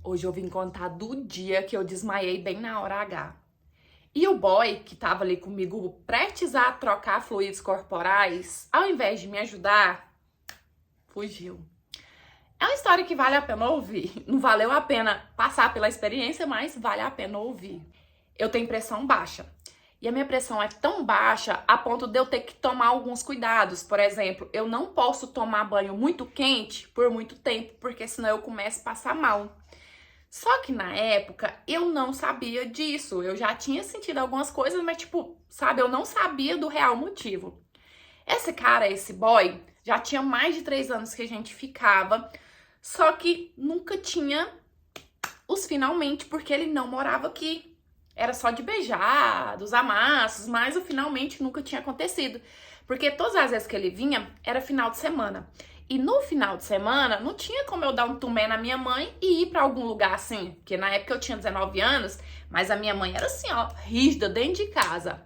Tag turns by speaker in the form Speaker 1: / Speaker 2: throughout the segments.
Speaker 1: Hoje eu vim contar do dia que eu desmaiei bem na hora H. E o boy, que tava ali comigo prestes a trocar fluidos corporais, ao invés de me ajudar, fugiu. É uma história que vale a pena ouvir. Não valeu a pena passar pela experiência, mas vale a pena ouvir. Eu tenho pressão baixa. E a minha pressão é tão baixa a ponto de eu ter que tomar alguns cuidados. Por exemplo, eu não posso tomar banho muito quente por muito tempo, porque senão eu começo a passar mal. Só que na época eu não sabia disso. Eu já tinha sentido algumas coisas, mas tipo, sabe, eu não sabia do real motivo. Esse cara, esse boy, já tinha mais de 3 anos que a gente ficava, só que nunca tinha os finalmente, porque ele não morava aqui. Era só de beijar, dos amassos, mas o finalmente nunca tinha acontecido. Porque todas as vezes que ele vinha, era final de semana. E no final de semana, não tinha como eu dar um tumé na minha mãe e ir pra algum lugar assim. Porque na época eu tinha 19 anos, mas a minha mãe era assim, ó, rígida dentro de casa.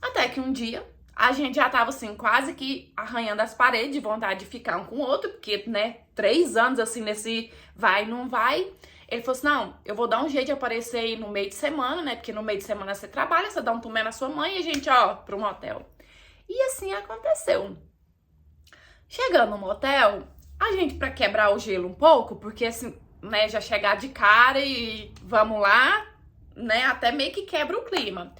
Speaker 1: Até que um dia, a gente já tava assim, quase que arranhando as paredes, de vontade de ficar um com o outro. Porque, né, 3 anos assim, nesse vai, não vai. Ele falou assim, não, eu vou dar um jeito de aparecer aí no meio de semana, né? Porque no meio de semana você trabalha, você dá um tumé na sua mãe e a gente, ó, pro motel. E assim aconteceu. Chegando no motel, a gente, pra quebrar o gelo um pouco, porque assim, né, já chegar de cara e vamos lá, né, até meio que quebra o clima.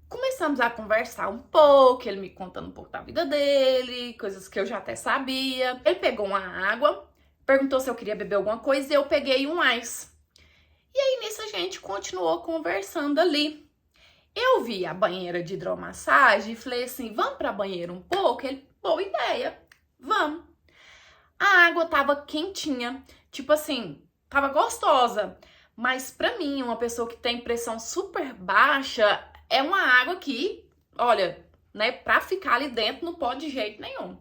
Speaker 1: Começamos a conversar um pouco, ele me contando um pouco da vida dele, coisas que eu já até sabia. Ele pegou uma água, perguntou se eu queria beber alguma coisa e eu peguei um ice. E aí nisso a gente continuou conversando ali. Eu vi a banheira de hidromassagem e falei assim, vamos pra banheira um pouco? Ele, boa ideia, vamos. A água tava quentinha, tipo assim, tava gostosa. Mas pra mim, uma pessoa que tem pressão super baixa, é uma água que, olha, né, pra ficar ali dentro não pode de jeito nenhum.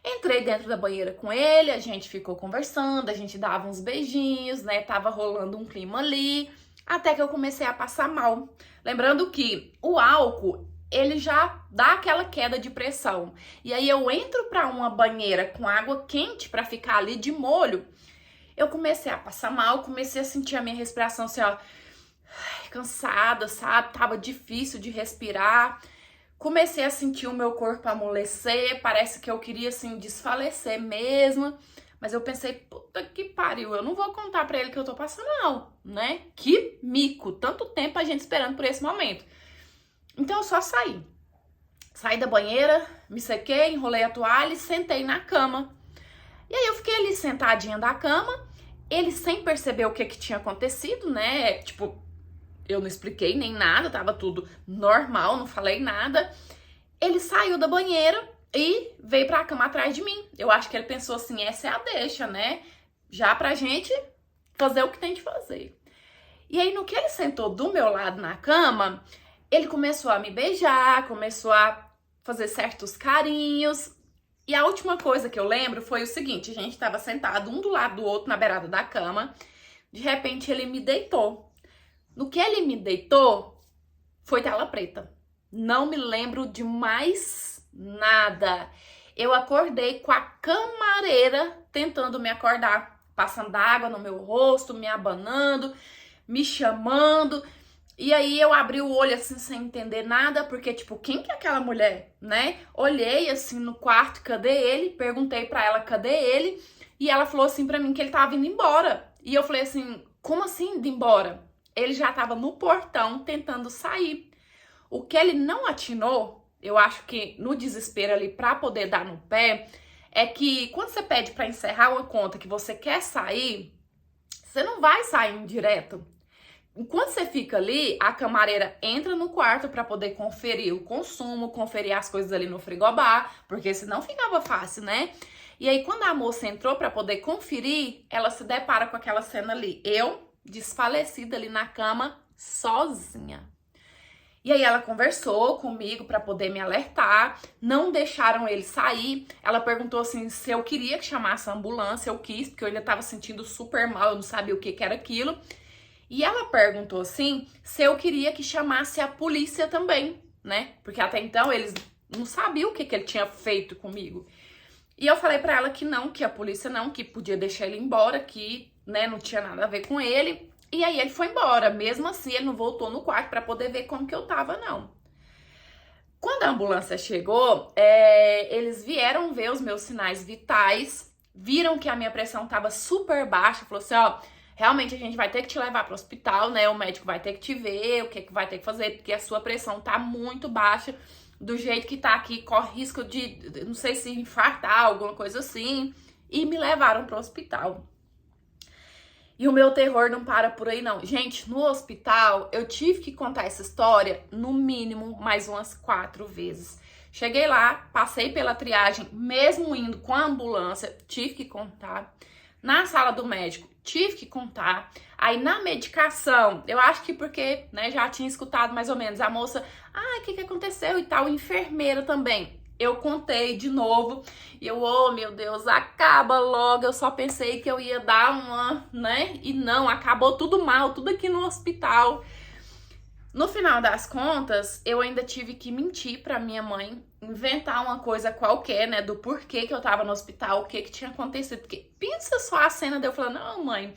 Speaker 1: Entrei dentro da banheira com ele, a gente ficou conversando, a gente dava uns beijinhos, né, tava rolando um clima ali, até que eu comecei a passar mal. Lembrando que o álcool, ele já dá aquela queda de pressão. E aí eu entro pra uma banheira com água quente pra ficar ali de molho, eu comecei a passar mal, comecei a sentir a minha respiração assim, ó, cansada, sabe? Tava difícil de respirar. Comecei a sentir o meu corpo amolecer, parece que eu queria, assim, desfalecer mesmo. Mas eu pensei, puta que pariu, eu não vou contar pra ele que eu tô passando mal, né? Que mico, tanto tempo a gente esperando por esse momento. Então eu só saí. Saí da banheira, me sequei, enrolei a toalha e sentei na cama. E aí eu fiquei ali sentadinha da cama, ele sem perceber o que tinha acontecido, né? Tipo, eu não expliquei nem nada, tava tudo normal, não falei nada. Ele saiu da banheira e veio pra cama atrás de mim. Eu acho que ele pensou assim, essa é a deixa, né? Já pra gente fazer o que tem de fazer. E aí, no que ele sentou do meu lado na cama, ele começou a me beijar, começou a fazer certos carinhos. E a última coisa que eu lembro foi o seguinte, a gente tava sentado um do lado do outro na beirada da cama. De repente, ele me deitou. No que ele me deitou, foi tela preta. Não me lembro de mais nada. Eu acordei com a camareira tentando me acordar, passando água no meu rosto, me abanando, me chamando. E aí eu abri o olho assim sem entender nada, porque tipo, quem que é aquela mulher, né? Olhei assim no quarto, cadê ele? Perguntei pra ela, cadê ele? E ela falou assim pra mim que ele tava indo embora. E eu falei assim, como assim indo embora? Ele já tava no portão tentando sair. O que ele não atinou, eu acho que no desespero ali pra poder dar no pé, é que quando você pede pra encerrar uma conta que você quer sair, você não vai sair direto. Enquanto você fica ali, a camareira entra no quarto para poder conferir o consumo, conferir as coisas ali no frigobar, porque senão ficava fácil, né? E aí, quando a moça entrou para poder conferir, ela se depara com aquela cena ali. Eu, desfalecida ali na cama, sozinha. E aí ela conversou comigo para poder me alertar, não deixaram ele sair. Ela perguntou assim se eu queria que chamasse a ambulância, eu quis, porque eu ainda tava sentindo super mal, eu não sabia o que que era aquilo. E ela perguntou assim se eu queria que chamasse a polícia também, né? Porque até então eles não sabiam o que que ele tinha feito comigo. E eu falei pra ela que não, que a polícia não, que podia deixar ele embora, que né, não tinha nada a ver com ele. E aí ele foi embora. Mesmo assim, ele não voltou no quarto pra poder ver como que eu tava, não. Quando a ambulância chegou, eles vieram ver os meus sinais vitais, viram que a minha pressão tava super baixa, falou assim, ó, realmente a gente vai ter que te levar pro hospital, né, o médico vai ter que te ver, o que que vai ter que fazer, porque a sua pressão tá muito baixa, do jeito que tá aqui, corre risco de, não sei se infartar, alguma coisa assim, e me levaram pro hospital. E o meu terror não para por aí, não. Gente, no hospital, eu tive que contar essa história, no mínimo, mais umas 4 vezes. Cheguei lá, passei pela triagem, mesmo indo com a ambulância, tive que contar. Na sala do médico, tive que contar. Aí, na medicação, eu acho que porque, né, já tinha escutado mais ou menos a moça, o que aconteceu e tal, enfermeira também. Eu contei de novo e eu, oh meu Deus, acaba logo. Eu só pensei que eu ia dar uma, né? E não, acabou tudo mal, tudo aqui no hospital. No final das contas, eu ainda tive que mentir pra minha mãe, inventar uma coisa qualquer, né? Do porquê que eu tava no hospital, o que que tinha acontecido. Porque pensa só a cena de eu falando, não, mãe,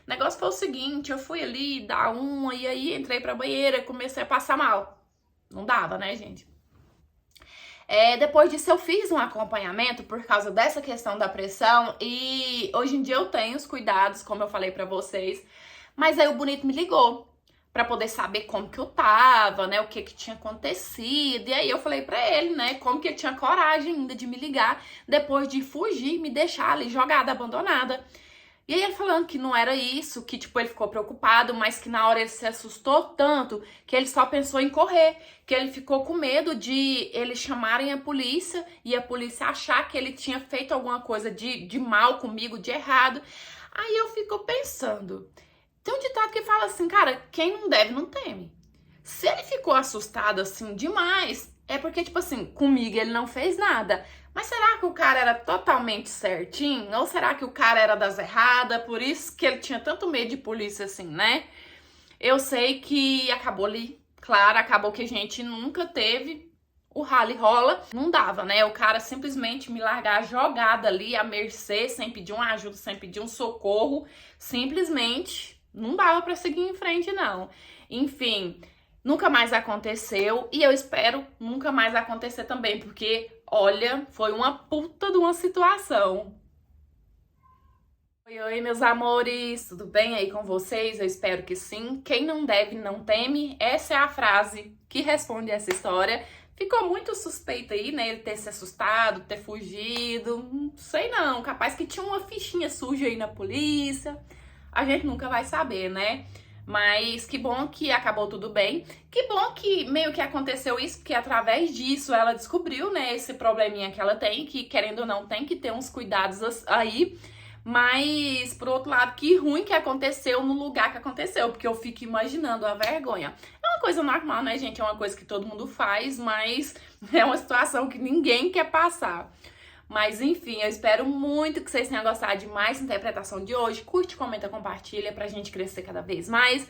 Speaker 1: o negócio foi o seguinte, eu fui ali dar uma e aí entrei pra banheira e comecei a passar mal. Não dava, né, gente? Depois disso eu fiz um acompanhamento por causa dessa questão da pressão e hoje em dia eu tenho os cuidados, como eu falei pra vocês, mas aí o bonito me ligou pra poder saber como que eu tava, né, o que que tinha acontecido, e aí eu falei pra ele, né, como que ele tinha coragem ainda de me ligar depois de fugir, me deixar ali jogada, abandonada. E aí ele falando que não era isso, que tipo ele ficou preocupado, mas que na hora ele se assustou tanto que ele só pensou em correr, que ele ficou com medo de eles chamarem a polícia e a polícia achar que ele tinha feito alguma coisa de mal comigo, de errado. Aí eu fico pensando, tem um ditado que fala assim, cara, quem não deve não teme. Se ele ficou assustado assim demais, é porque tipo assim, comigo ele não fez nada. Mas será que o cara era totalmente certinho? Ou será que o cara era das erradas? Por isso que ele tinha tanto medo de polícia assim, né? Eu sei que acabou ali, claro, acabou que a gente nunca teve o rally rola. Não dava, né? O cara simplesmente me largar jogada ali à mercê, sem pedir uma ajuda, sem pedir um socorro. Simplesmente não dava pra seguir em frente, não. Enfim, nunca mais aconteceu e eu espero nunca mais acontecer também, porque olha, foi uma puta de uma situação. Oi, meus amores, tudo bem aí com vocês? Eu espero que sim. Quem não deve, não teme. Essa é a frase que responde essa história. Ficou muito suspeito aí, né? Ele ter se assustado, ter fugido. Não sei não, capaz que tinha uma fichinha suja aí na polícia. A gente nunca vai saber, né? Mas que bom que acabou tudo bem. Que bom que meio que aconteceu isso, porque através disso ela descobriu, né, esse probleminha que ela tem, que querendo ou não tem que ter uns cuidados aí. Mas, por outro lado, que ruim que aconteceu no lugar que aconteceu, porque eu fico imaginando a vergonha. É uma coisa normal, né, gente? É uma coisa que todo mundo faz, mas é uma situação que ninguém quer passar. Mas enfim, eu espero muito que vocês tenham gostado de mais interpretação de hoje. Curte, comenta, compartilha pra gente crescer cada vez mais.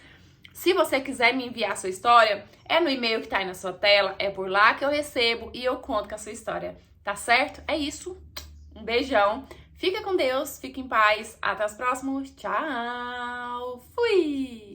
Speaker 1: Se você quiser me enviar a sua história, é no e-mail que tá aí na sua tela, é por lá que eu recebo e eu conto com a sua história, tá certo? É isso, um beijão, fica com Deus, fica em paz, até os próximos, tchau, fui!